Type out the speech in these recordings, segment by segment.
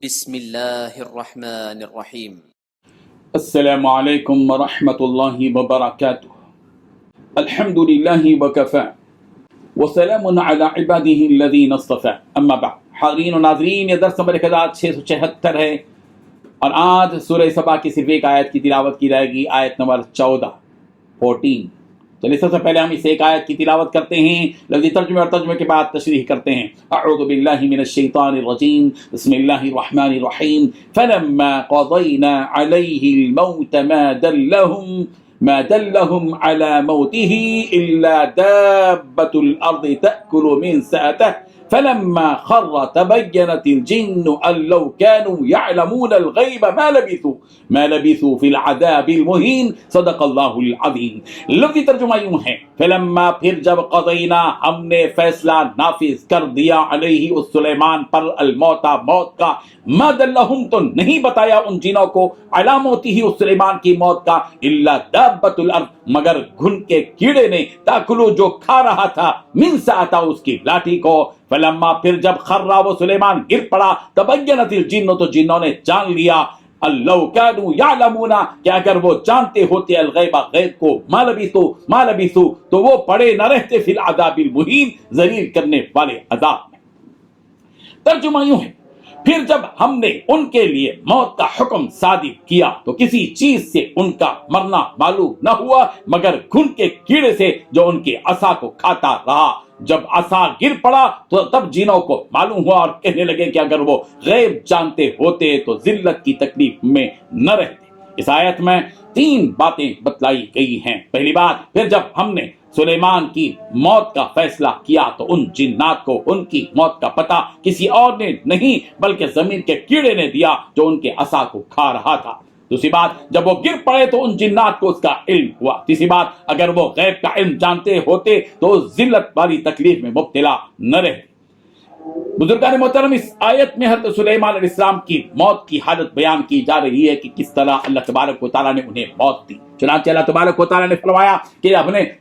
بسم اللہ الرحمن الرحیم۔ السلام علیکم ورحمۃ اللہ وبرکاتہ۔ الحمد للہ وکفی وسلام علی عبادہ الذین اصطفی، اما بعد۔ حاضرین و ناظرین، یہ درس نمبر 1676 ہے اور آج سورہ سبا کی صرف ایک آیت کی تلاوت کی جائے گی، آیت نمبر 14۔ چلیے سب سے پہلے ہم اس ایک آیت کی تلاوت کرتے ہیں، لفظی ترجمے اور ترجمے کے بعد تشریح کرتے ہیں۔ اعوذ باللہ من الشیطان الرجیم، بسم اللہ الرحمن الرحیم۔ فلما قضینا علیہ الموت ما دلهم على موته إلا دابة الأرض تأكل من سأته فلما خر تبينت الجن أن لو كانوا يعلمون الغيب ما لبثوا في العذاب المهين۔ صدق اللہ العظیم۔ لفظی ترجمہ یوں ہے، فلما پھر جب قضینا ہم نے فیصلہ نافذ کر دیا علیہ اس سلیمان پر الموت موت کا، ما دلہم تو نہیں بتایا ان جنوں کو علی موتہ اس سلیمان کی موت کا، الا دابۃ الارض مگر گھن کے کیڑے نے، تاکلو جو کھا رہا تھا، من ساتا اس کی لاٹھی کو، فلما پھر جب خرا وہ سلیمان گر پڑا، تبینت الجن تو جنوں نے جان لیا، لو کانوا یعلمون کہ اگر وہ جانتے ہوتے الغیب غیب کو، ما لبثوا تو وہ پڑے نہ رہتے فی العذاب المہین ذلیل کرنے والے عذاب میں۔ ترجمہ یوں ہے، پھر جب ہم نے ان کے لیے موت کا حکم صادر کیا تو کسی چیز سے ان کا مرنا معلوم نہ ہوا مگر گھن کے کیڑے سے جو ان کے عصا کو کھاتا رہا۔ جب عصا گر پڑا تو تب جنوں کو معلوم ہوا اور کہنے لگے کہ اگر وہ غیب جانتے ہوتے تو ذلت کی تکلیف میں نہ رہتے۔ اس آیت میں 3 باتیں بتلائی گئی ہیں۔ پہلی بات، پھر جب ہم نے سلیمان کی موت کا فیصلہ کیا تو ان جنات کو ان کی موت کا پتہ کسی اور نے نہیں بلکہ زمین کے کیڑے نے دیا جو ان کے عصا کو کھا رہا تھا۔ دوسری بات، جب وہ گر پڑے تو ان جنات کو اس کا علم ہوا۔ تیسری بات، اگر وہ غیب کا علم جانتے ہوتے تو ذلت والی تکلیف میں مبتلا نہ رہتے۔ بزرگان محترم، اس آیت میں حضرت سلیمان علیہ السلام کی موت کی حالت بیان کی جا رہی ہے کہ کس طرح اللہ تبارک و تعالیٰ نے انہیں موت دی۔ چنانچہ اللہ تبارک و تعالیٰ نے فرمایا کہ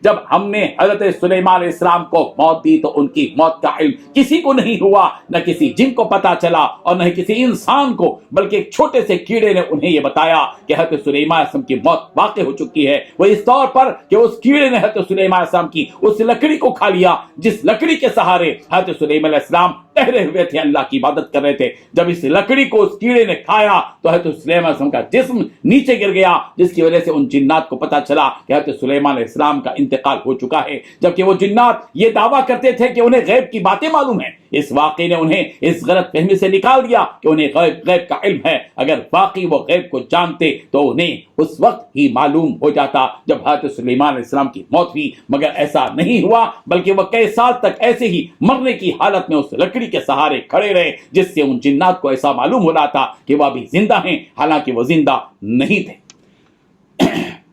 جب ہم نے حضرت سلیمان علیہ السلام کو موت دی تو ان کی موت کا علم کسی کو نہیں ہوا، نہ کسی جن کو پتا چلا اور نہ کسی انسان کو، بلکہ ایک چھوٹے سے کیڑے نے انہیں یہ بتایا کہ حضرت سلیمان علیہ السلام کی موت واقع ہو چکی ہے۔ وہ اس طور پر کہ اس کیڑے نے حضرت سلیمان علیہ السلام کی اس لکڑی کو کھا لیا جس لکڑی کے سہارے حضرت سلیمان علیہ السلام ٹہرے ہوئے تھے، اللہ کی عبادت کر رہے تھے۔ جب اس لکڑی کو اس کیڑے نے کھایا تو حضرت سلیمان علیہ السلام کا جسم نیچے گر گیا، جس کی وجہ سے ان جنات کو پتا چلا کہ حضرت سلیمان علیہ السلام کا انتقال ہو چکا ہے، جبکہ وہ جنات یہ دعویٰ کرتے تھے کہ انہیں غیب کی باتیں معلوم ہیں۔ اس واقعے نے انہیں اس غلط فہمی سے نکال دیا کہ انہیں غیب کا علم ہے۔ اگر واقعی وہ غیب کو جانتے تو انہیں اس وقت ہی معلوم ہو جاتا جب حضرت سلیمان علیہ السلام کی موت ہوئی، مگر ایسا نہیں ہوا، بلکہ وہ کئی سال تک ایسے ہی مرنے کی حالت میں اس لکڑی کے سہارے کھڑے رہے، جس سے ان جنات کو ایسا معلوم ہو رہا تھا کہ وہ ابھی زندہ ہیں، حالانکہ وہ زندہ نہیں تھے۔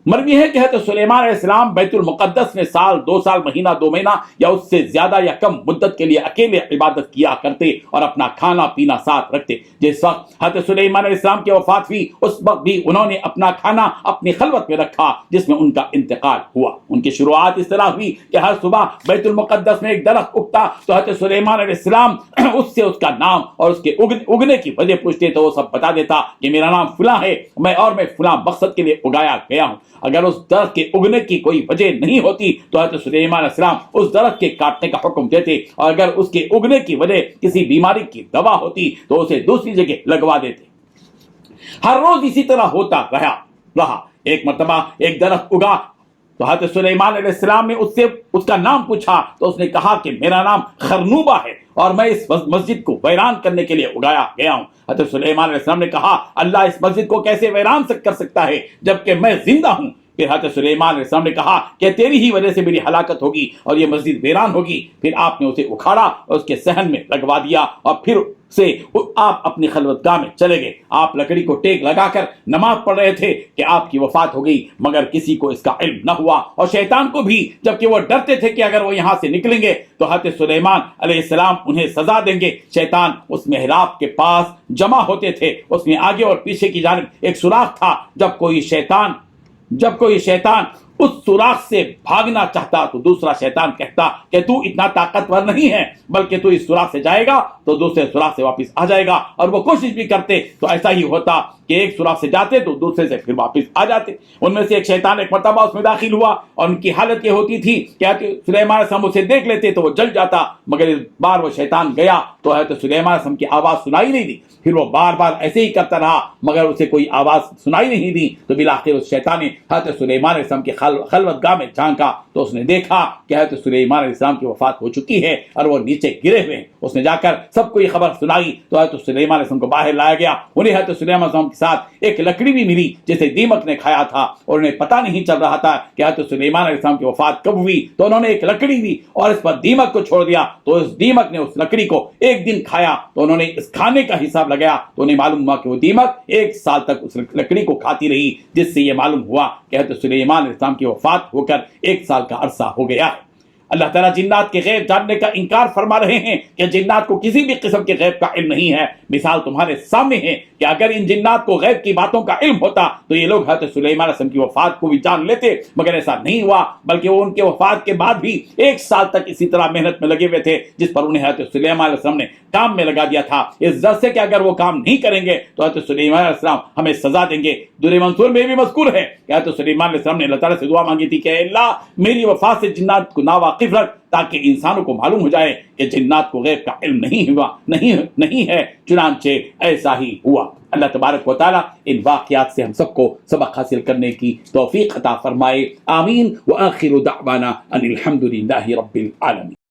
مروی ہے کہ حضرت سلیمان علیہ السلام بیت المقدس میں سال 2 سال مہینہ 2 مہینہ یا اس سے زیادہ یا کم مدت کے لیے اکیلے عبادت کیا کرتے اور اپنا کھانا پینا ساتھ رکھتے۔ جس وقت حضرت سلیمان علیہ السلام کی وفات ہوئی اس وقت بھی انہوں نے اپنا کھانا اپنی خلوت میں رکھا جس میں ان کا انتقال ہوا۔ ان کی شروعات اس طرح ہوئی کہ ہر صبح بیت المقدس میں ایک درخت اگتا تو حضرت سلیمان علیہ السلام اس سے اس کا نام اور اس کے اگنے کی وجہ پوچھتے تو وہ سب بتا دیتا کہ میرا نام فلاں ہے، میں فلاں مقصد کے لیے اگایا گیا ہوں۔ اگر اس درخت کے اگنے کی کوئی وجہ نہیں ہوتی تو حضرت سلیمان علیہ السلام اس درخت کے کاٹنے کا حکم دیتے، اور اگر اس کے اگنے کی وجہ کسی بیماری کی دوا ہوتی تو اسے دوسری جگہ لگوا دیتے۔ ہر روز اسی طرح ہوتا رہا۔ ایک مرتبہ ایک درخت اگا تو حضرت سلیمان علیہ السلام نے اس سے اس کا نام پوچھا تو اس نے کہا کہ میرا نام خرنوبہ ہے اور میں اس مسجد کو ویران کرنے کے لیے اگایا گیا ہوں۔ حضرت سلیمان علیہ السلام نے کہا اللہ اس مسجد کو کیسے ویران کر سکتا ہے جبکہ میں زندہ ہوں؟ پھر حضرت سلیمان علیہ السلام نے کہا کہ تیری ہی وجہ سے میری ہلاکت ہوگی اور یہ مسجد ویران ہوگی۔ پھر آپ نے اسے اکھاڑا اور اس کے صحن میں لگوا دیا اور پھر سے آپ اپنی خلوتگاہ میں چلے گئے۔ آپ لکڑی کو ٹیک لگا کر نماز پڑھ رہے تھے کہ آپ کی وفات ہو گئی، مگر کسی کو اس کا علم نہ ہوا، اور شیطان کو بھی، جبکہ وہ ڈرتے تھے کہ اگر وہ یہاں سے نکلیں گے تو حضرت سلیمان علیہ السلام انہیں سزا دیں گے۔ شیطان اس محراب کے پاس جمع ہوتے تھے، اس میں آگے اور پیچھے کی جانب ایک سوراخ تھا۔ جب کوئی شیطان اس سوراخ سے بھاگنا چاہتا تو دوسرا شیطان کہتا کہ تو اتنا طاقتور نہیں ہے، بلکہ تو اس سوراخ سے جائے گا تو دوسرے سوراخ سے واپس آ جائے گا، اور وہ کوشش بھی کرتے تو ایسا ہی ہوتا کہ ایک سوراخ سے جاتے تو دوسرے سے پھر واپس آ جاتے۔ ان میں سے ایک شیطان ایک مرتبہ اس میں داخل ہوا، اور ان کی حالت یہ ہوتی تھی کہ سلیمان علیہ السلام اسے دیکھ لیتے تو وہ جل جاتا، مگر اس بار وہ شیطان گیا تو حضرت سلیمان علیہ السلام کی آواز سنائی نہیں دی۔ پھر وہ بار بار ایسے ہی کرتا رہا مگر اسے کوئی آواز سنائی نہیں دی، تو بالآخر اس شیطان نے حضرت سلیمان علیہ السلام کی خلوت گاہ میں جھانکا تو اس نے دیکھا کہ حضرت سلیمان علیہ السلام کی وفات ہو چکی ہے اور وہ نیچے گرے ہوئے ہیں۔ اس نے جا کر سب کو یہ خبر سنائی تو حضرت سلیمان علیہ السلام کو باہر لایا گیا۔ انہیں حضرت سلیمان علیہ السلام کے ساتھ ایک لکڑی بھی ملی جسے دیمک نے کھایا تھا، اور انہیں پتہ نہیں چل رہا تھا کہ حضرت سلیمان علیہ السلام کی وفات کب ہوئی، تو انہوں نے ایک لکڑی دی اور اس پر دیمک کو چھوڑ دیا، تو اس دیمک نے اس لکڑی کو ایک دن کھایا، تو انہوں نے اس کھانے کا حساب لگایا تو انہیں معلوم ہوا کہ وہ دیمک ایک سال تک اس لکڑی کو کھاتی رہی، جس سے یہ معلوم ہوا کہ حضرت سلیمان علیہ السلام کی وفات ہو کر ایک سال کا عرصہ ہو گیا ہے۔ اللہ تعالیٰ جنات کے غیب جاننے کا انکار فرما رہے ہیں کہ جنات کو کسی بھی قسم کے غیب کا علم نہیں ہے۔ مثال تمہارے سامنے ہے کہ اگر ان جنات کو غیب کی باتوں کا علم ہوتا تو یہ لوگ حضرت سلیمان علیہ السلام کی وفات کو بھی جان لیتے، مگر ایسا نہیں ہوا، بلکہ وہ ان کے وفات کے بعد بھی ایک سال تک اسی طرح محنت میں لگے ہوئے تھے جس پر انہیں حضرت سلیمان علیہ السلام نے کام میں لگا دیا تھا، اس ضرور سے کہ اگر وہ کام نہیں کریں گے تو حضرت سلیمان علیہ السلام ہمیں سزا دیں گے۔ درِ منصور میں بھی مذکور ہے کہ حضرت سلیمان علیہ السلام نے اللہ تعالیٰ سے دعا مانگی تھی کہ اے اللہ میری وفات سے جنات کو ناواقف رکھ، تاکہ انسانوں کو معلوم ہو جائے کہ جنات کو غیب کا علم نہیں ہے، چنانچہ ایسا ہی ہوا۔ اللہ تبارک و تعالیٰ ان واقعات سے ہم سب کو سبق حاصل کرنے کی توفیق عطا فرمائے، آمین۔ وآخر دعوانا ان الحمد للہ رب العالمین۔